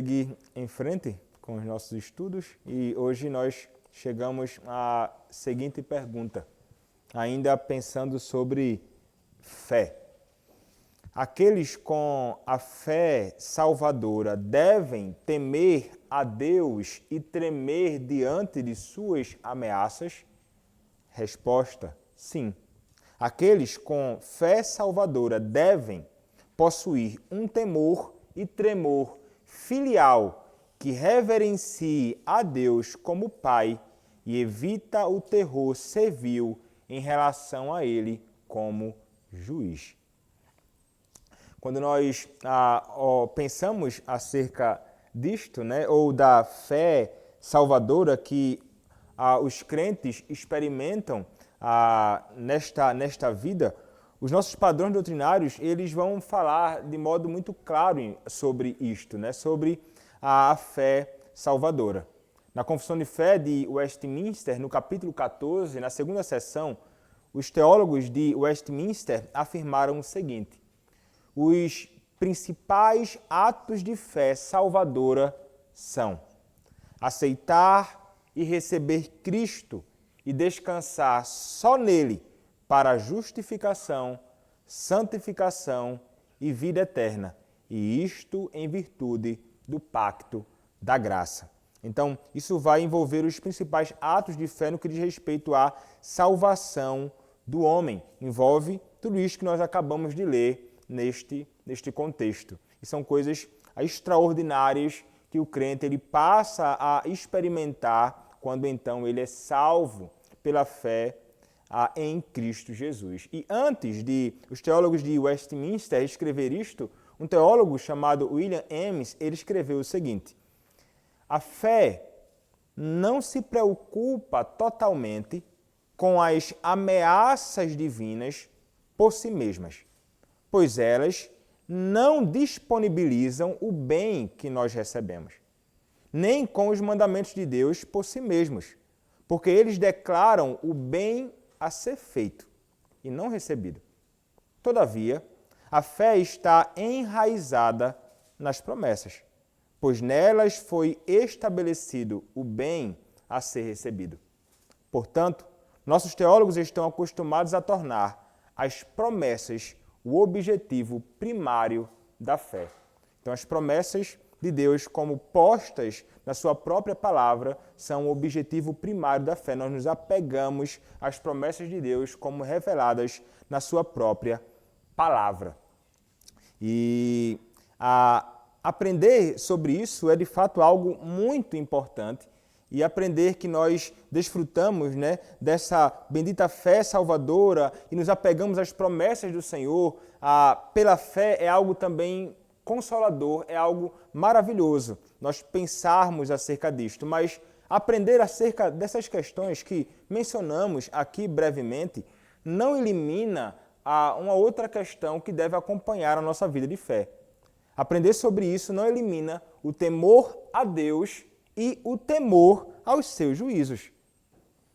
Seguir em frente com os nossos estudos e hoje nós chegamos à seguinte pergunta, ainda pensando sobre fé. Aqueles com a fé salvadora devem temer a Deus e tremer diante de suas ameaças? Resposta: sim. Aqueles com fé salvadora devem possuir um temor e tremor filial que reverencie a Deus como Pai e evita o terror servil em relação a Ele como juiz. Quando nós pensamos acerca disto, ou da fé salvadora que os crentes experimentam nesta vida, os nossos padrões doutrinários, eles vão falar de modo muito claro sobre isto, sobre a fé salvadora. Na Confissão de Fé de Westminster, no capítulo 14, na segunda seção, os teólogos de Westminster afirmaram o seguinte: os principais atos de fé salvadora são aceitar e receber Cristo e descansar só nele para justificação, santificação e vida eterna, e isto em virtude do pacto da graça. Então, isso vai envolver os principais atos de fé no que diz respeito à salvação do homem. Envolve tudo isso que nós acabamos de ler neste contexto. E são coisas extraordinárias que o crente ele passa a experimentar quando então ele é salvo pela fé em Cristo Jesus. E antes de os teólogos de Westminster escrever isto, um teólogo chamado William Ames, ele escreveu o seguinte: a fé não se preocupa totalmente com as ameaças divinas por si mesmas, pois elas não disponibilizam o bem que nós recebemos, nem com os mandamentos de Deus por si mesmos, porque eles declaram o bem a ser feito e não recebido. Todavia, a fé está enraizada nas promessas, pois nelas foi estabelecido o bem a ser recebido. Portanto, nossos teólogos estão acostumados a tornar as promessas o objetivo primário da fé. Então, as promessas de Deus, como postas na sua própria palavra, são o objetivo primário da fé. Nós nos apegamos às promessas de Deus como reveladas na sua própria palavra. E aprender sobre isso é de fato algo muito importante, e aprender que nós desfrutamos dessa bendita fé salvadora e nos apegamos às promessas do Senhor pela fé é algo também consolador, é algo maravilhoso nós pensarmos acerca disto, mas aprender acerca dessas questões que mencionamos aqui brevemente não elimina uma outra questão que deve acompanhar a nossa vida de fé. Aprender sobre isso não elimina o temor a Deus e o temor aos seus juízos.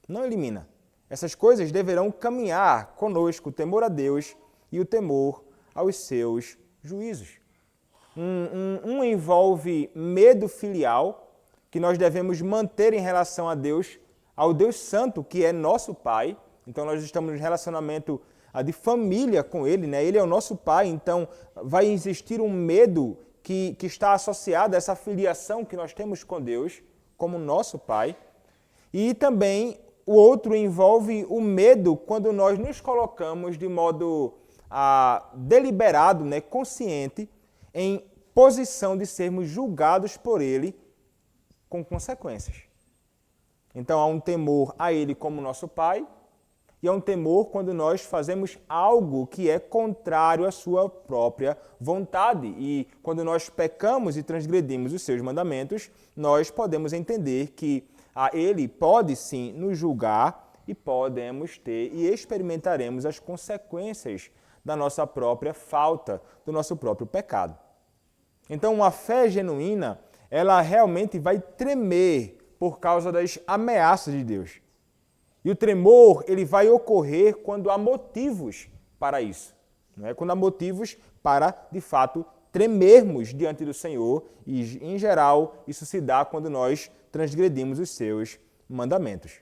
Não elimina. Essas coisas deverão caminhar conosco, o temor a Deus e o temor aos seus juízos. Um envolve medo filial, que nós devemos manter em relação a Deus, ao Deus Santo, que é nosso Pai. Então, nós estamos em relacionamento de família com Ele, Ele é o nosso Pai, então vai existir um medo que está associado a essa filiação que nós temos com Deus, como nosso Pai. E também o outro envolve o medo quando nós nos colocamos de modo deliberado, consciente, em posição de sermos julgados por Ele com consequências. Então há um temor a Ele como nosso Pai, e há um temor quando nós fazemos algo que é contrário à sua própria vontade. E quando nós pecamos e transgredimos os seus mandamentos, nós podemos entender que Ele pode sim nos julgar e podemos ter e experimentaremos as consequências da nossa própria falta, do nosso próprio pecado. Então, uma fé genuína, ela realmente vai tremer por causa das ameaças de Deus. E o tremor, ele vai ocorrer quando há motivos para isso. Quando há motivos para, de fato, tremermos diante do Senhor e, em geral, isso se dá quando nós transgredimos os seus mandamentos.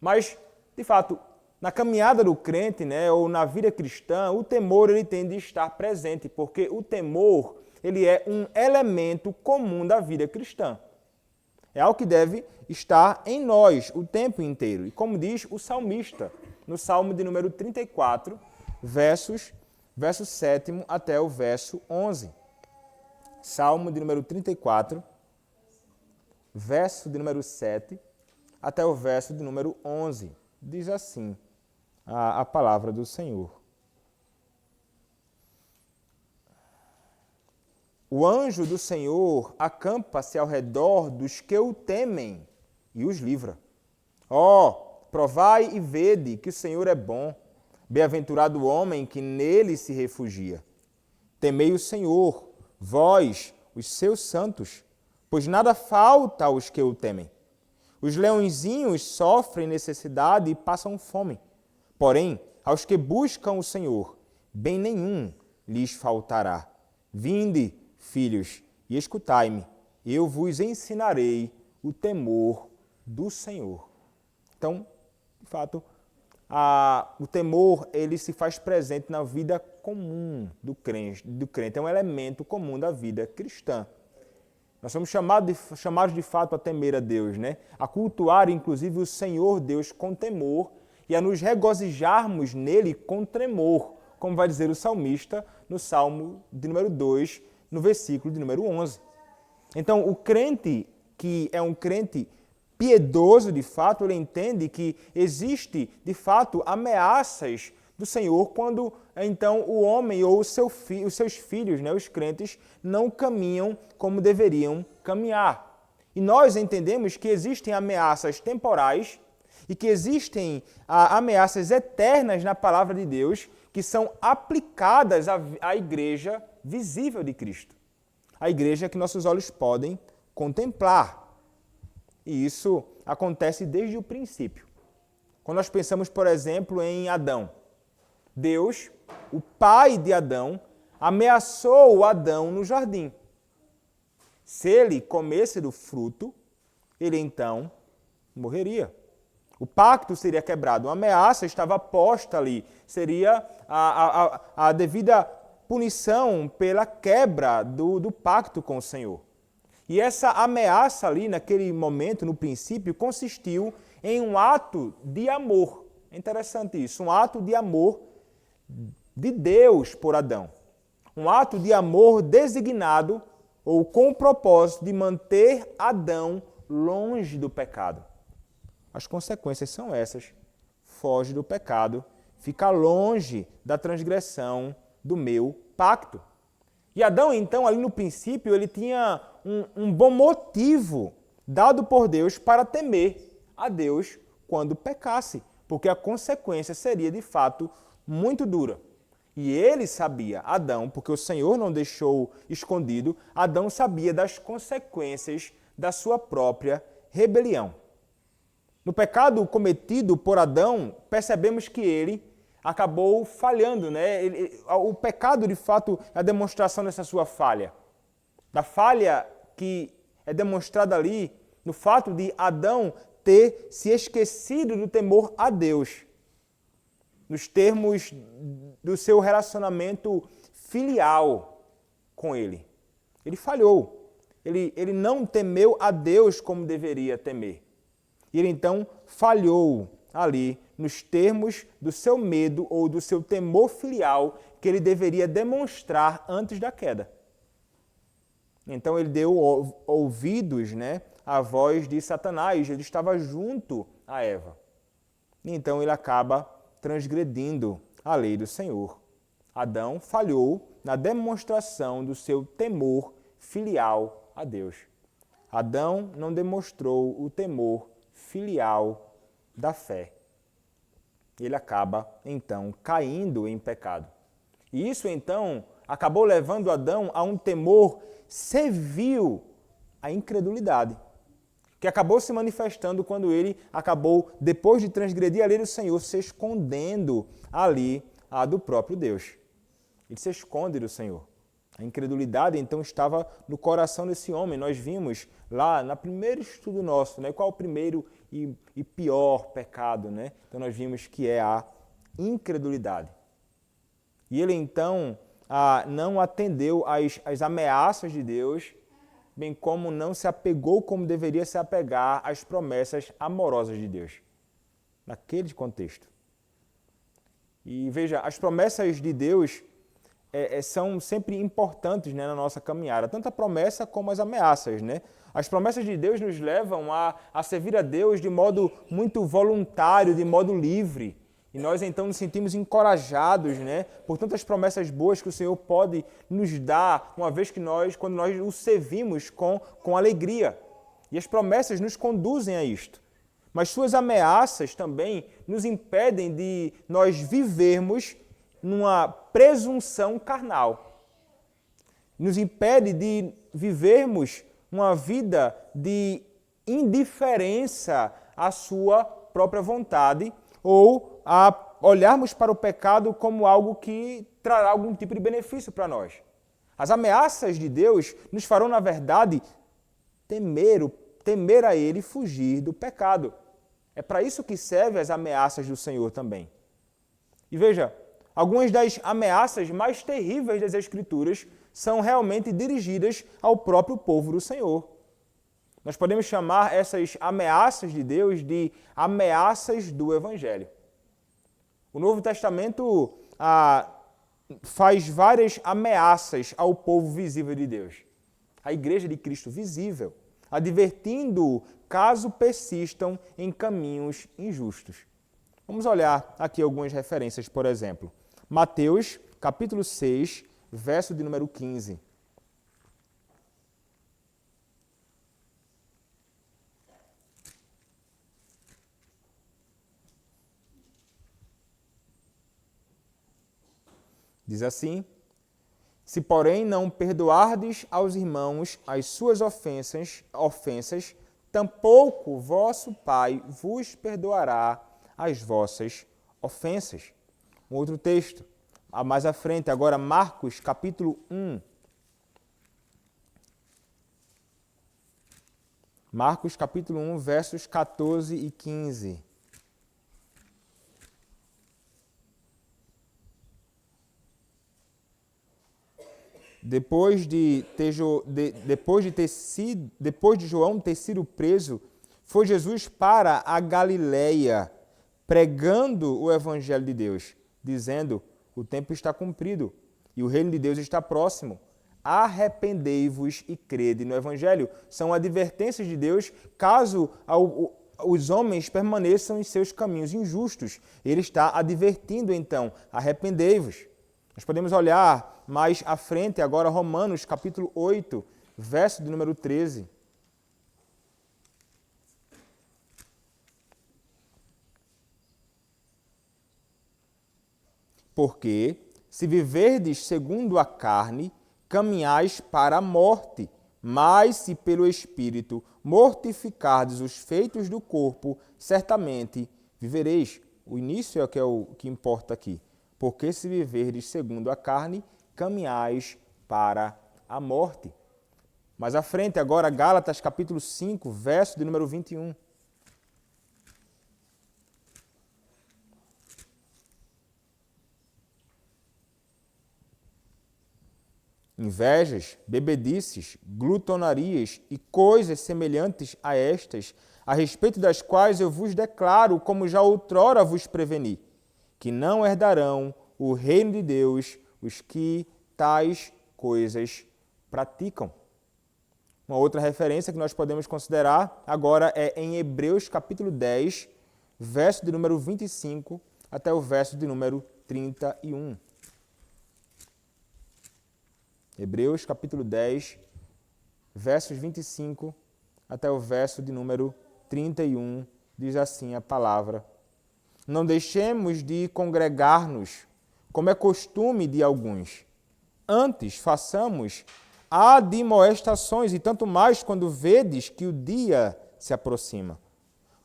Mas, de fato, na caminhada do crente, né, ou na vida cristã, o temor ele tem de estar presente, porque o temor ele é um elemento comum da vida cristã. É algo que deve estar em nós o tempo inteiro. E como diz o salmista, no Salmo de número 34, verso 7 até o verso 11. Salmo de número 34, verso de número 7 até o verso de número 11. Diz assim a palavra do Senhor. O anjo do Senhor acampa-se ao redor dos que o temem e os livra. Provai e vede que o Senhor é bom. Bem-aventurado o homem que nele se refugia. Temei o Senhor, vós, os seus santos, pois nada falta aos que o temem. Os leõezinhos sofrem necessidade e passam fome. Porém, aos que buscam o Senhor, bem nenhum lhes faltará. Vinde, filhos, e escutai-me, eu vos ensinarei o temor do Senhor. Então, de fato, o temor ele se faz presente na vida comum do crente. É um elemento comum da vida cristã. Nós somos chamados de fato a temer a Deus, né? A cultuar, inclusive, o Senhor Deus com temor e a nos regozijarmos nele com tremor, como vai dizer o salmista no Salmo de número 2, no versículo de número 11. Então, o crente que é um crente piedoso, de fato, ele entende que existe, de fato, ameaças do Senhor quando, então, o homem ou os seus filhos, né, os crentes, não caminham como deveriam caminhar. E nós entendemos que existem ameaças temporais e que existem ameaças eternas na palavra de Deus que são aplicadas à igreja visível de Cristo. A igreja que nossos olhos podem contemplar. E isso acontece desde o princípio. Quando nós pensamos, por exemplo, em Adão. Deus, o pai de Adão, ameaçou Adão no jardim. Se ele comesse do fruto, ele então morreria. O pacto seria quebrado. Uma ameaça estava posta ali. Seria a devida punição pela quebra do pacto com o Senhor. E essa ameaça ali, naquele momento, no princípio, consistiu em um ato de amor. É interessante isso, um ato de amor de Deus por Adão. Um ato de amor designado ou com o propósito de manter Adão longe do pecado. As consequências são essas. Foge do pecado, fica longe da transgressão do meu pacto. E Adão, então, ali no princípio, ele tinha um bom motivo dado por Deus para temer a Deus quando pecasse, porque a consequência seria, de fato, muito dura. E ele sabia, Adão, porque o Senhor não deixou escondido, Adão sabia das consequências da sua própria rebelião. No pecado cometido por Adão, percebemos que ele acabou falhando, né? O pecado, de fato, é a demonstração dessa sua falha. Da falha que é demonstrada ali no fato de Adão ter se esquecido do temor a Deus, nos termos do seu relacionamento filial com Ele. Ele falhou. Ele não temeu a Deus como deveria temer. E ele então falhou ali nos termos do seu medo ou do seu temor filial que ele deveria demonstrar antes da queda. Então ele deu ouvidos, né, à voz de Satanás, ele estava junto a Eva. E então ele acaba transgredindo a lei do Senhor. Adão falhou na demonstração do seu temor filial a Deus. Adão não demonstrou o temor filial da fé. Ele acaba, então, caindo em pecado. E isso, então, acabou levando Adão a um temor servil à incredulidade, que acabou se manifestando quando ele acabou, depois de transgredir a lei do Senhor, se escondendo ali do próprio Deus. Ele se esconde do Senhor. A incredulidade, então, estava no coração desse homem. Nós vimos lá no primeiro estudo nosso, né, qual é o primeiro e pior pecado, né? Então, nós vimos que é a incredulidade. E ele, então, não atendeu às ameaças de Deus, bem como não se apegou como deveria se apegar às promessas amorosas de Deus, naquele contexto. E veja, as promessas de Deus são sempre importantes, né, na nossa caminhada, tanto a promessa como as ameaças, né? As promessas de Deus nos levam a servir a Deus de modo muito voluntário, de modo livre. E nós então nos sentimos encorajados, né, por tantas promessas boas que o Senhor pode nos dar, uma vez que quando nós o servimos com alegria. E as promessas nos conduzem a isto. Mas suas ameaças também nos impedem de nós vivermos numa presunção carnal. Nos impede de vivermos uma vida de indiferença à sua própria vontade ou a olharmos para o pecado como algo que trará algum tipo de benefício para nós. As ameaças de Deus nos farão, na verdade, temer a Ele e fugir do pecado. É para isso que servem as ameaças do Senhor também. E veja, algumas das ameaças mais terríveis das Escrituras são realmente dirigidas ao próprio povo do Senhor. Nós podemos chamar essas ameaças de Deus de ameaças do Evangelho. O Novo Testamento faz várias ameaças ao povo visível de Deus, à Igreja de Cristo visível, advertindo-o caso persistam em caminhos injustos. Vamos olhar aqui algumas referências, por exemplo. Mateus, capítulo 6, verso de número 15. Diz assim: se, porém, não perdoardes aos irmãos as suas ofensas, tampouco vosso Pai vos perdoará as vossas ofensas. Um outro texto, mais à frente, agora Marcos, capítulo 1. Marcos, capítulo 1, versos 14 e 15. Depois de João ter sido preso, foi Jesus para a Galileia, pregando o Evangelho de Deus, dizendo: o tempo está cumprido e o reino de Deus está próximo. Arrependei-vos e crede no Evangelho. São advertências de Deus caso os homens permaneçam em seus caminhos injustos. Ele está advertindo, então, arrependei-vos. Nós podemos olhar mais à frente, agora Romanos, capítulo 8, verso de número 13. Porque, se viverdes segundo a carne, caminhais para a morte, mas se pelo Espírito mortificardes os feitos do corpo, certamente vivereis. O início é o que importa aqui. Porque se viverdes segundo a carne, caminhais para a morte. Mais à frente, agora, Gálatas, capítulo 5, verso de número 21. Invejas, bebedices, glutonarias e coisas semelhantes a estas, a respeito das quais eu vos declaro, como já outrora vos preveni, que não herdarão o reino de Deus os que tais coisas praticam. Uma outra referência que nós podemos considerar agora é em Hebreus capítulo 10, verso de número 25 até o verso de número 31. Hebreus capítulo 10, versos 25 até o verso de número 31, diz assim a palavra: não deixemos de congregar-nos, como é costume de alguns. Antes, façamos admoestações, e tanto mais quando vedes que o dia se aproxima.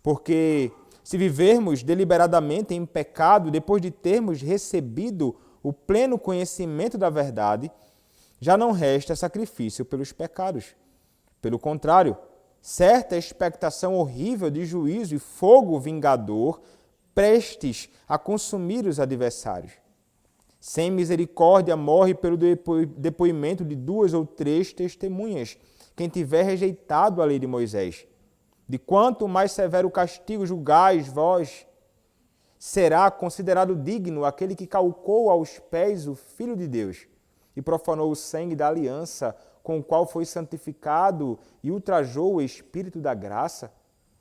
Porque se vivermos deliberadamente em pecado, depois de termos recebido o pleno conhecimento da verdade, já não resta sacrifício pelos pecados. Pelo contrário, certa expectação horrível de juízo e fogo vingador prestes a consumir os adversários. Sem misericórdia morre pelo depoimento de 2 ou 3 testemunhas, quem tiver rejeitado a lei de Moisés. De quanto mais severo castigo julgais vós, será considerado digno aquele que calcou aos pés o Filho de Deus e profanou o sangue da aliança com o qual foi santificado e ultrajou o Espírito da graça?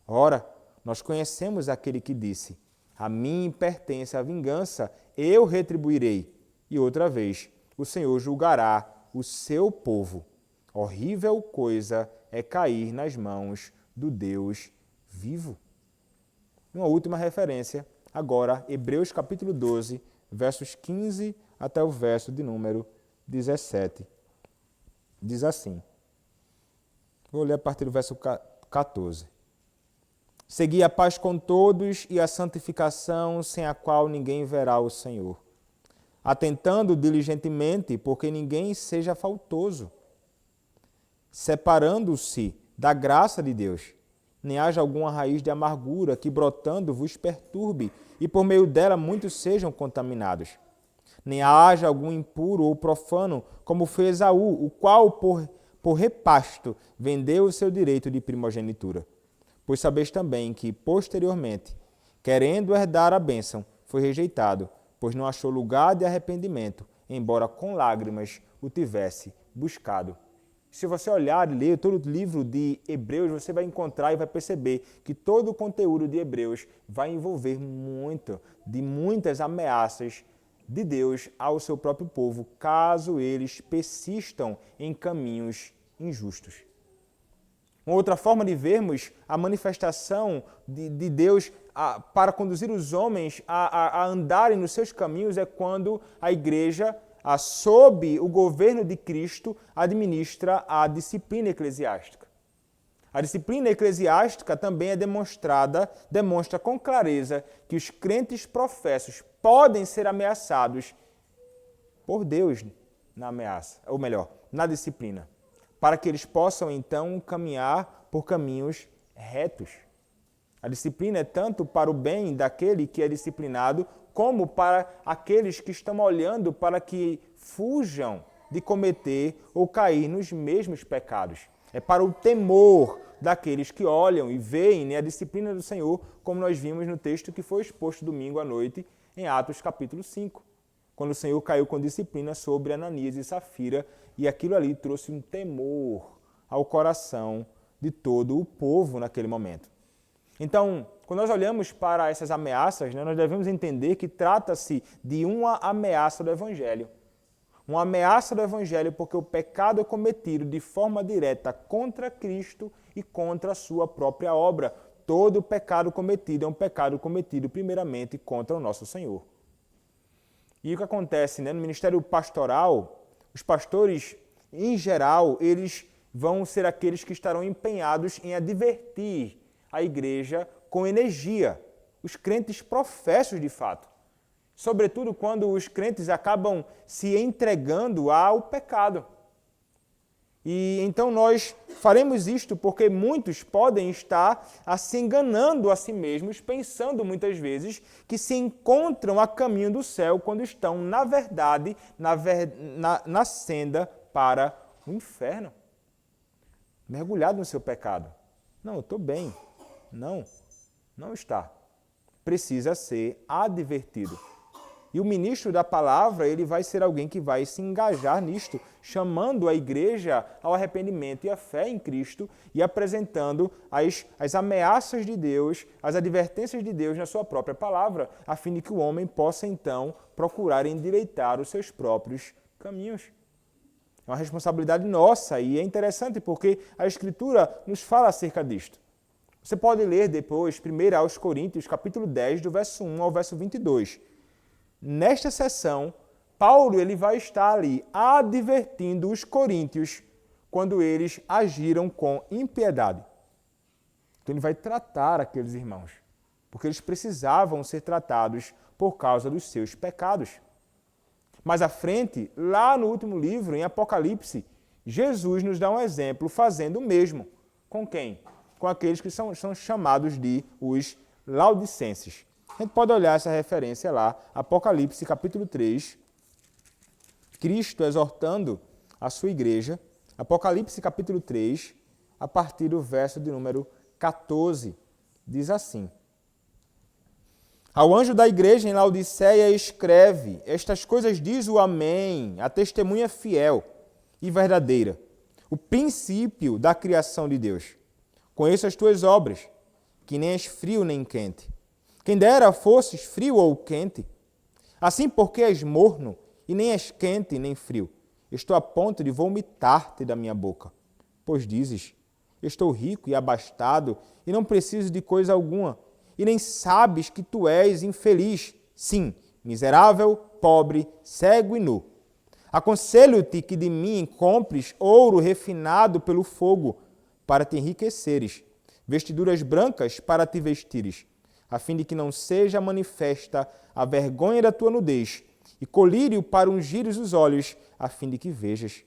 Ora, nós conhecemos aquele que disse: a mim pertence a vingança, eu retribuirei. E outra vez, o Senhor julgará o seu povo. Horrível coisa é cair nas mãos do Deus vivo. Uma última referência, agora, Hebreus capítulo 12, versos 15 até o verso de número 17. Diz assim, vou ler a partir do verso 14. Segui a paz com todos e a santificação, sem a qual ninguém verá o Senhor. Atentando diligentemente, porque ninguém seja faltoso, separando-se da graça de Deus, nem haja alguma raiz de amargura que brotando vos perturbe, e por meio dela muitos sejam contaminados. Nem haja algum impuro ou profano, como foi Esaú, o qual, por repasto, vendeu o seu direito de primogenitura. Pois sabeis também que, posteriormente, querendo herdar a bênção, foi rejeitado, pois não achou lugar de arrependimento, embora com lágrimas o tivesse buscado. Se você olhar e ler todo o livro de Hebreus, você vai encontrar e vai perceber que todo o conteúdo de Hebreus vai envolver muitas ameaças de Deus ao seu próprio povo, caso eles persistam em caminhos injustos. Uma outra forma de vermos a manifestação de Deus para conduzir os homens a andarem nos seus caminhos é quando a igreja, sob o governo de Cristo, administra a disciplina eclesiástica. A disciplina eclesiástica também demonstra com clareza que os crentes professos podem ser ameaçados por Deus na ameaça, ou melhor, na disciplina, para que eles possam então caminhar por caminhos retos. A disciplina é tanto para o bem daquele que é disciplinado, como para aqueles que estão olhando para que fujam de cometer ou cair nos mesmos pecados. É para o temor daqueles que olham e veem a disciplina do Senhor, como nós vimos no texto que foi exposto domingo à noite em Atos capítulo 5, quando o Senhor caiu com disciplina sobre Ananias e Safira, e aquilo ali trouxe um temor ao coração de todo o povo naquele momento. Então, quando nós olhamos para essas ameaças, nós devemos entender que trata-se de uma ameaça do Evangelho. Uma ameaça do Evangelho porque o pecado é cometido de forma direta contra Cristo e contra a sua própria obra. Todo pecado cometido é um pecado cometido primeiramente contra o nosso Senhor. E o que acontece, no ministério pastoral, os pastores, em geral, eles vão ser aqueles que estarão empenhados em advertir a igreja com energia, os crentes professos de fato. Sobretudo quando os crentes acabam se entregando ao pecado. E então nós faremos isto porque muitos podem estar se enganando a si mesmos, pensando muitas vezes que se encontram a caminho do céu quando estão, na verdade, na senda para o inferno. Mergulhado no seu pecado. Não, eu estou bem. Não está. Precisa ser advertido. E o ministro da palavra, ele vai ser alguém que vai se engajar nisto, chamando a igreja ao arrependimento e à fé em Cristo e apresentando as ameaças de Deus, as advertências de Deus na sua própria palavra, a fim de que o homem possa então procurar endireitar os seus próprios caminhos. É uma responsabilidade nossa e é interessante porque a Escritura nos fala acerca disto. Você pode ler depois, 1 aos Coríntios, capítulo 10, do verso 1 ao verso 22. Nesta sessão, Paulo ele vai estar ali advertindo os coríntios quando eles agiram com impiedade. Então ele vai tratar aqueles irmãos, porque eles precisavam ser tratados por causa dos seus pecados. Mais à frente, lá no último livro, em Apocalipse, Jesus nos dá um exemplo fazendo o mesmo. Com quem? Com aqueles que são chamados de os laodicenses. A gente pode olhar essa referência lá, Apocalipse capítulo 3, Cristo exortando a sua igreja, Apocalipse capítulo 3, a partir do verso de número 14, diz assim: Ao anjo da igreja em Laodiceia escreve, estas coisas diz o Amém, a testemunha fiel e verdadeira, o princípio da criação de Deus. Conheço as tuas obras, que nem és frio nem quente. Quem dera fosses frio ou quente. Assim porque és morno, e nem és quente nem frio. Estou a ponto de vomitar-te da minha boca. Pois dizes, estou rico e abastado, e não preciso de coisa alguma, e nem sabes que tu és infeliz, sim, miserável, pobre, cego e nu. Aconselho-te que de mim compres ouro refinado pelo fogo, para te enriqueceres, vestiduras brancas para te vestires, a fim de que não seja manifesta a vergonha da tua nudez, e colírio para ungires os olhos, a fim de que vejas.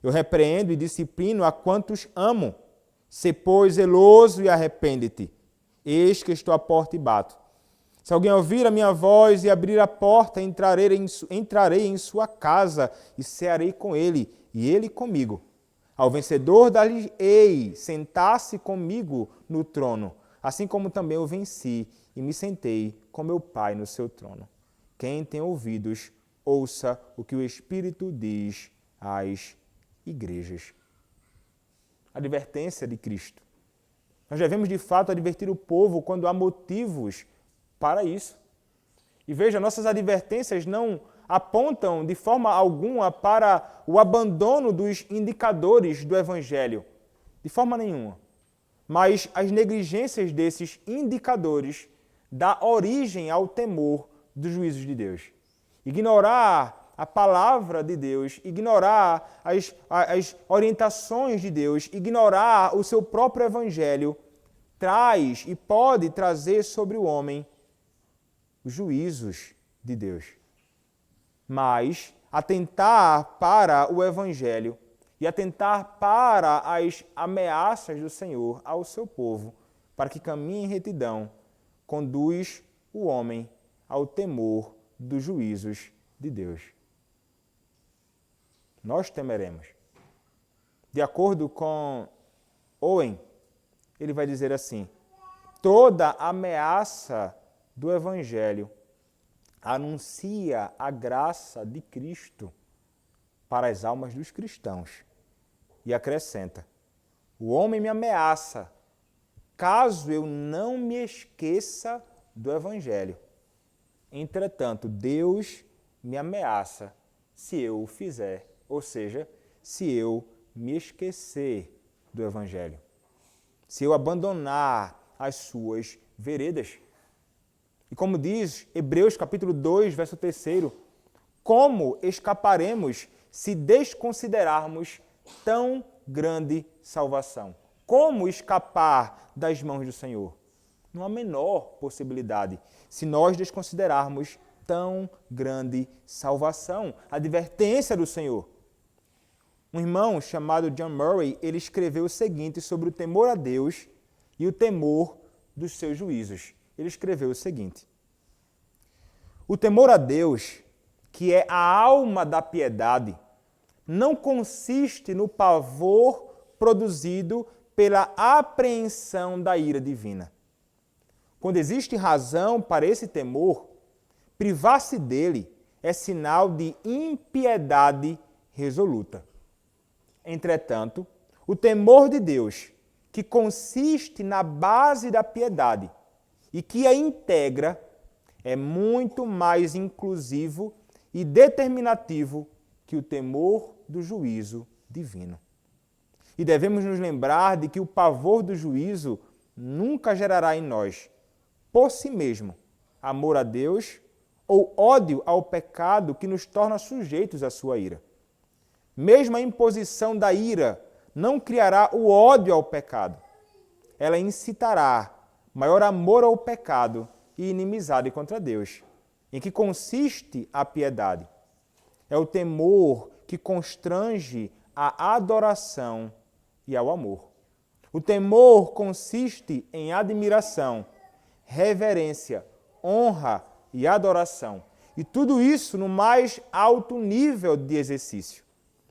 Eu repreendo e disciplino a quantos amo. Sê, pois, zeloso e arrepende-te. Eis que estou à porta e bato. Se alguém ouvir a minha voz e abrir a porta, entrarei em sua casa e cearei com ele, e ele comigo. Ao vencedor dar-lhe-ei sentar-se comigo no trono, assim como também eu venci e me sentei com meu Pai no seu trono. Quem tem ouvidos, ouça o que o Espírito diz às igrejas. Advertência de Cristo. Nós devemos, de fato, advertir o povo quando há motivos para isso. E veja, nossas advertências não apontam de forma alguma para o abandono dos indicadores do Evangelho. De forma nenhuma. Mas as negligências desses indicadores dá origem ao temor dos juízos de Deus. Ignorar a palavra de Deus, ignorar as orientações de Deus, ignorar o seu próprio Evangelho, traz e pode trazer sobre o homem os juízos de Deus. Mas atentar para o Evangelho e atentar para as ameaças do Senhor ao seu povo, para que caminhe em retidão, conduz o homem ao temor dos juízos de Deus. Nós temeremos. De acordo com Owen, ele vai dizer assim: toda ameaça do Evangelho anuncia a graça de Cristo para as almas dos cristãos. E acrescenta: o homem me ameaça, caso eu não me esqueça do Evangelho. Entretanto, Deus me ameaça se eu o fizer, ou seja, se eu me esquecer do Evangelho. Se eu abandonar as suas veredas. E como diz Hebreus capítulo 2, verso 3, como escaparemos se desconsiderarmos tão grande salvação? Como escapar das mãos do Senhor? Não há menor possibilidade se nós desconsiderarmos tão grande salvação. A advertência do Senhor. Um irmão chamado John Murray, ele escreveu o seguinte sobre o temor a Deus e o temor dos seus juízos. Ele escreveu o seguinte: o temor a Deus, que é a alma da piedade, não consiste no pavor produzido pela apreensão da ira divina. Quando existe razão para esse temor, privar-se dele é sinal de impiedade resoluta. Entretanto, o temor de Deus, que consiste na base da piedade e que a integra, é muito mais inclusivo e determinativo que o temor do juízo divino. E devemos nos lembrar de que o pavor do juízo nunca gerará em nós, por si mesmo, amor a Deus ou ódio ao pecado que nos torna sujeitos à sua ira. Mesmo a imposição da ira não criará o ódio ao pecado. Ela incitará maior amor ao pecado e inimizade contra Deus, em que consiste a piedade. É o temor que constrange à adoração e ao amor. O temor consiste em admiração, reverência, honra e adoração. E tudo isso no mais alto nível de exercício.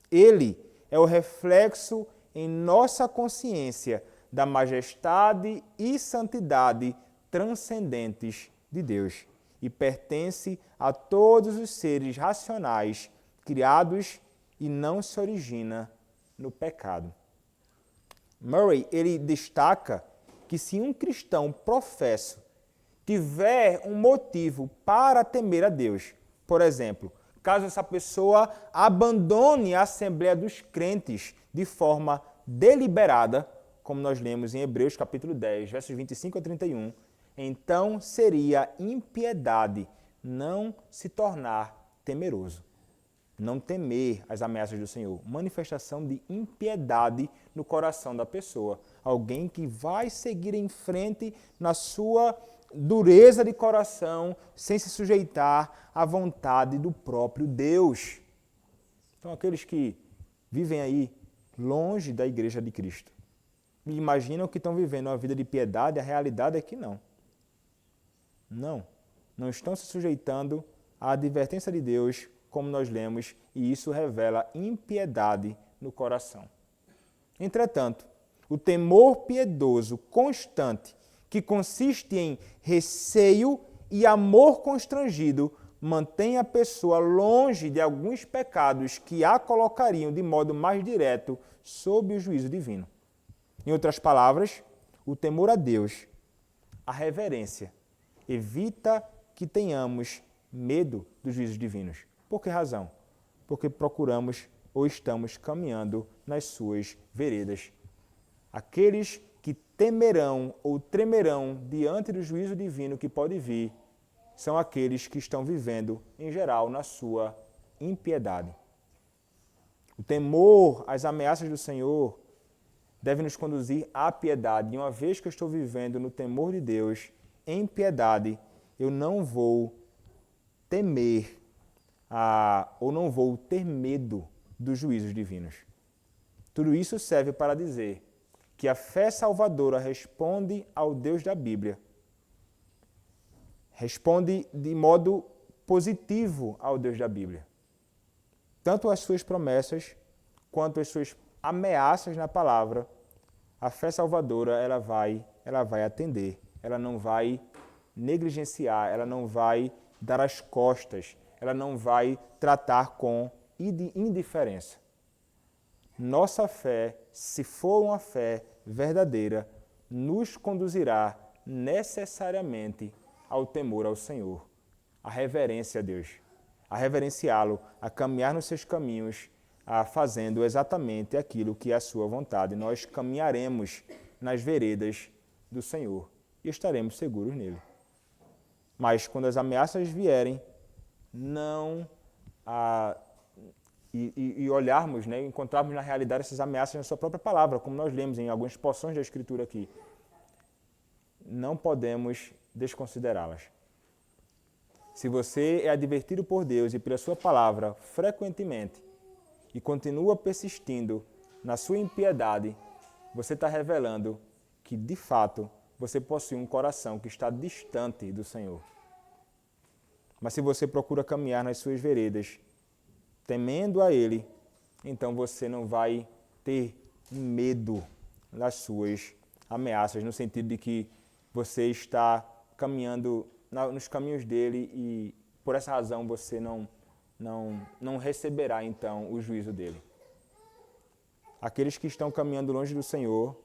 Ele é o reflexo em nossa consciência da majestade e santidade transcendentes de Deus e pertence a todos os seres racionais criados e não se origina no pecado. Murray, ele destaca que se um cristão professo tiver um motivo para temer a Deus, por exemplo, caso essa pessoa abandone a Assembleia dos Crentes de forma deliberada, como nós lemos em Hebreus capítulo 10, versos 25 a 31, então seria impiedade não se tornar temeroso. Não temer as ameaças do Senhor. Manifestação de impiedade no coração da pessoa. Alguém que vai seguir em frente na sua dureza de coração, sem se sujeitar à vontade do próprio Deus. Então, aqueles que vivem aí longe da Igreja de Cristo e imaginam que estão vivendo uma vida de piedade, a realidade é que não. Não estão se sujeitando à advertência de Deus, como nós lemos, e isso revela impiedade no coração. Entretanto, o temor piedoso constante, que consiste em receio e amor constrangido, mantém a pessoa longe de alguns pecados que a colocariam de modo mais direto sob o juízo divino. Em outras palavras, o temor a Deus, a reverência, evita que tenhamos medo dos juízos divinos. Por que razão? Porque procuramos ou estamos caminhando nas suas veredas. Aqueles que temerão ou tremerão diante do juízo divino que pode vir são aqueles que estão vivendo, em geral, na sua impiedade. O temor às ameaças do Senhor deve nos conduzir à piedade. E uma vez que eu estou vivendo no temor de Deus, em piedade, eu não vou temer ou não vou ter medo dos juízos divinos. Tudo isso serve para dizer que a fé salvadora responde ao Deus da Bíblia. Responde de modo positivo ao Deus da Bíblia. Tanto as suas promessas quanto as suas ameaças na palavra, a fé salvadora ela vai atender. Ela não vai negligenciar, ela não vai dar as costas, ela não vai tratar com indiferença. Nossa fé, se for uma fé verdadeira, nos conduzirá necessariamente ao temor ao Senhor, à reverência a Deus, a reverenciá-lo, a caminhar nos seus caminhos, fazendo exatamente aquilo que é a sua vontade. Nós caminharemos nas veredas do Senhor e estaremos seguros nele. Mas quando as ameaças vierem, olharmos, encontrarmos na realidade essas ameaças na sua própria palavra, como nós lemos em algumas porções da Escritura aqui, não podemos desconsiderá-las. Se você é advertido por Deus e pela sua palavra frequentemente e continua persistindo na sua impiedade, você está revelando que, de fato, você possui um coração que está distante do Senhor. Mas se você procura caminhar nas suas veredas, temendo a Ele, então você não vai ter medo das suas ameaças, no sentido de que você está caminhando nos caminhos dele e, por essa razão, você não receberá, então, o juízo dele. Aqueles que estão caminhando longe do Senhor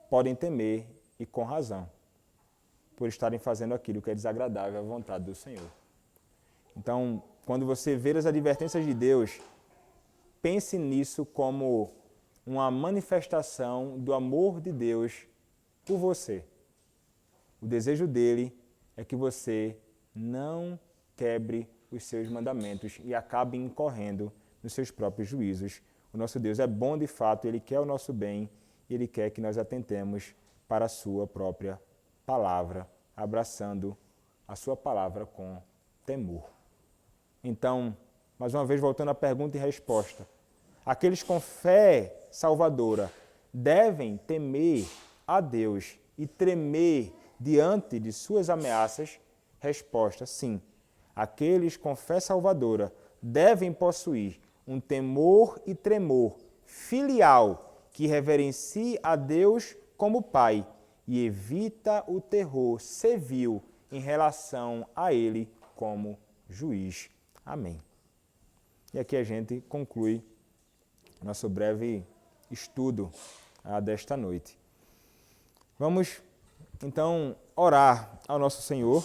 podem temer, e com razão, por estarem fazendo aquilo que é desagradável à vontade do Senhor. Então, quando você ver as advertências de Deus, pense nisso como uma manifestação do amor de Deus por você. O desejo dele é que você não quebre os seus mandamentos e acabe incorrendo nos seus próprios juízos. O nosso Deus é bom de fato, Ele quer o nosso bem e Ele quer que nós atentemos para a sua própria palavra, abraçando a sua palavra com temor. Então, mais uma vez voltando à pergunta e resposta. Aqueles com fé salvadora devem temer a Deus e tremer diante de suas ameaças? Resposta: sim. Aqueles com fé salvadora devem possuir um temor e tremor filial que reverencie a Deus como Pai e evita o terror servil em relação a Ele como juiz. Amém. E aqui a gente conclui nosso breve estudo desta noite. Vamos, então, orar ao nosso Senhor